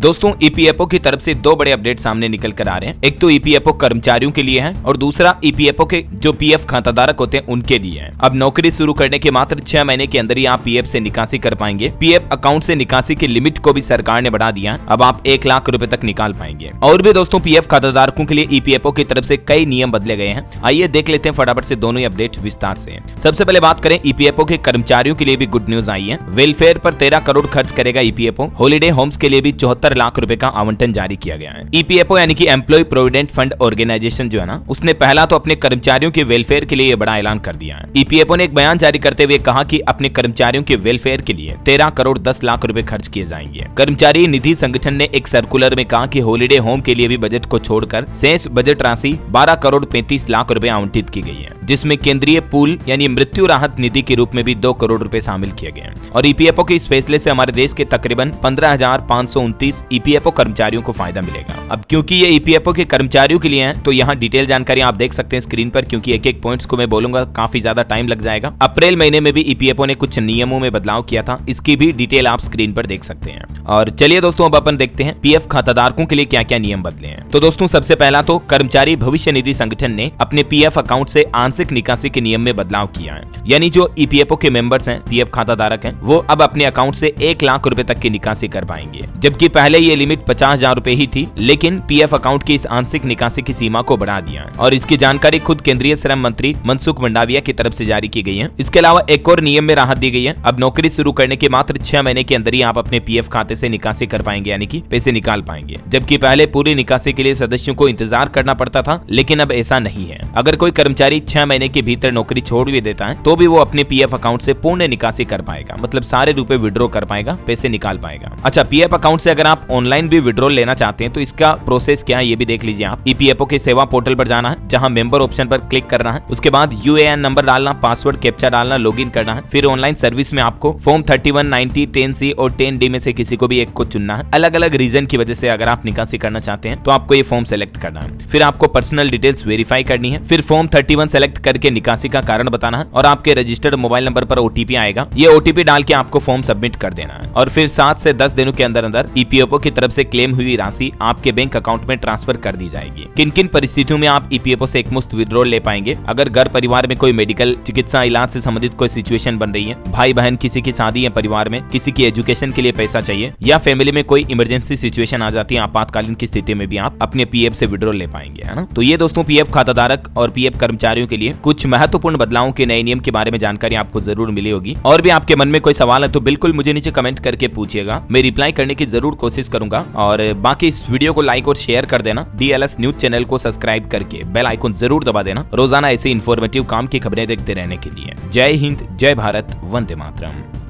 दोस्तों ईपीएफओ की तरफ से दो बड़े अपडेट सामने निकल कर आ रहे हैं। एक तो ईपीएफओ कर्मचारियों के लिए है और दूसरा ईपीएफओ के जो पीएफ खाताधारक होते हैं उनके लिए है। अब नौकरी शुरू करने के मात्र 6 महीने के अंदर ही आप पीएफ से निकासी कर पाएंगे। पीएफ अकाउंट से निकासी की लिमिट को भी सरकार ने बढ़ा दिया है। अब आप 1 लाख रुपए तक निकाल पाएंगे। और भी दोस्तों पीएफ खाताधारकों के लिए ईपीएफओ की तरफ से कई नियम बदले गए हैं। आइए देख लेते हैं फटाफट से दोनों ही अपडेट विस्तार से। सबसे पहले बात करें ईपीएफओ के कर्मचारियों के लिए भी गुड न्यूज आई है। वेलफेयर पर 13 करोड़ खर्च करेगा ईपीएफओ। हॉलीडे होम्स के लिए भी 74 लाख रुपए का आवंटन जारी किया गया है। ईपीएफओ यानी कि एम्प्लॉय प्रोविडेंट फंड ऑर्गेनाइजेशन जो है ना, उसने पहला तो अपने कर्मचारियों के वेलफेयर के लिए बड़ा ऐलान कर दिया है। ईपीएफओ ने एक बयान जारी करते हुए कहा कि अपने कर्मचारियों के वेलफेयर के लिए 13 करोड़ 10 लाख रुपए खर्च किए जाएंगे। कर्मचारी निधि संगठन ने एक सर्कुलर में कहा कि हॉलीडे होम के लिए भी बजट को छोड़कर शेष बजट राशि 12 करोड़ 35 लाख रुपए आवंटित की गई है, जिसमें केंद्रीय पूल यानी मृत्यु राहत निधि के रूप में भी 2 करोड़ रुपए शामिल किए गए हैं। और ईपीएफओ के इस फैसले से हमारे देश के तकरीबन 15,529 ईपीएफओ कर्मचारियों को फायदा मिलेगा। अब क्योंकि ये ईपीएफओ के कर्मचारियों के लिए है तो यहाँ डिटेल जानकारी आप देख सकते हैं स्क्रीन पर, क्योंकि एक एक पॉइंट्स को मैं बोलूंगा काफी ज्यादा टाइम लग जाएगा। अप्रैल महीने में भी ईपीएफओ ने कुछ नियमों में बदलाव किया था, इसकी भी डिटेल आप स्क्रीन पर देख सकते हैं। और चलिए दोस्तों अब अपन देखते हैं पीएफ खाताधारकों के लिए क्या क्या नियम बदले हैं। तो दोस्तों सबसे पहला तो कर्मचारी भविष्य निधि संगठन ने अपने पीएफ अकाउंट से आंशिक निकासी के नियम में बदलाव किया है। यानी जो ईपीएफओ के मेंबर्स हैं, पीएफ खाताधारक हैं, वो अब अपने अकाउंट से 1 लाख रुपए तक की निकासी कर पाएंगे, जबकि पहले ये लिमिट 50,000 रुपए ही थी। लेकिन पीएफ अकाउंट की इस आंशिक निकासी की सीमा को बढ़ा दिया है और इसकी जानकारी खुद केंद्रीय श्रम मंत्री मनसुख मंडाविया की तरफ से जारी की गई है। इसके अलावा एक और नियम में राहत दी गई है। अब नौकरी शुरू करने के मात्र 6 महीने के अंदर ही आप अपने पीएफ खाते से निकासी कर पाएंगे, यानी कि पैसे निकाल पाएंगे, जबकि पहले पूरी निकासी के लिए सदस्यों को इंतजार करना पड़ता था, लेकिन अब ऐसा नहीं है। अगर कोई कर्मचारी 6 महीने के भीतर नौकरी छोड़ भी देता है तो भी वो अपने पीएफ अकाउंट से पूर्ण निकासी कर पाएगा, मतलब सारे रुपए विड्रॉ कर पाएगा, पैसे निकाल पाएगा। अच्छा, पीएफ अकाउंट से अगर आप ऑनलाइन भी विड्रॉ लेना चाहते हैं तो इसका प्रोसेस क्या है ये भी देख लीजिए आप। ईपीएफओ के सेवा पोर्टल पर जाना है, जहां मेंबर ऑप्शन पर क्लिक करना है, उसके बाद यूएएन नंबर डालना, पासवर्ड कैप्चा डालना, लॉगिन करना है। फिर ऑनलाइन सर्विस में आपको फॉर्म 31, 90, 10C और 10D में से किसी को भी एक को चुनना है। अलग अलग रीजन की वजह से अगर आप निकासी करना चाहते हैं तो आपको ये फॉर्म सेलेक्ट करना है। फिर आपको पर्सनल डिटेल्स वेरीफाई करनी है। फिर फॉर्म 31 सेलेक्ट करके निकासी का कारण बताना है और आपके रजिस्टर्ड मोबाइल नंबर पर ओटीपी आएगा। ये ओटीपी डाल के आपको फॉर्म सबमिट कर देना है और फिर 7 से 10 दिनों के अंदर अंदर ईपीएफओ की तरफ से क्लेम हुई राशि आपके बैंक अकाउंट में ट्रांसफर कर दी जाएगी। किन किन परिस्थितियों में आप ईपीएफओ से एक मुश्त विड्रॉल ले पाएंगे? अगर घर परिवार में कोई मेडिकल चिकित्सा इलाज से संबंधित कोई सिचुएशन बन रही है, भाई बहन किसी की शादी है, परिवार में किसी की एजुकेशन के लिए पैसा चाहिए, या फैमिली में कोई इमरजेंसी सिचुएशन आ जाती है, आपातकालीन की स्थिति में भी आप अपने पीएफ से विड्रॉल ले पाएंगे, है ना। तो ये दोस्तों पीएफ खाताधारक और पीएफ कर्मचारियों के लिए कुछ महत्वपूर्ण बदलावों के नए नियम के बारे में जानकारी आपको जरूर मिली होगी। और भी आपके मन में कोई सवाल है तो बिल्कुल मुझे नीचे कमेंट करके पूछिएगा, मैं रिप्लाई करने की जरूर कोशिश करूंगा। और बाकी इस वीडियो को लाइक और शेयर कर देना। डीएलएस न्यूज चैनल को सब्सक्राइब करके बेल आइकन जरूर दबा देना, रोजाना ऐसे इन्फॉर्मेटिव काम की खबरें देखते रहने के लिए। जय हिंद, जय भारत, वंदे मातरम।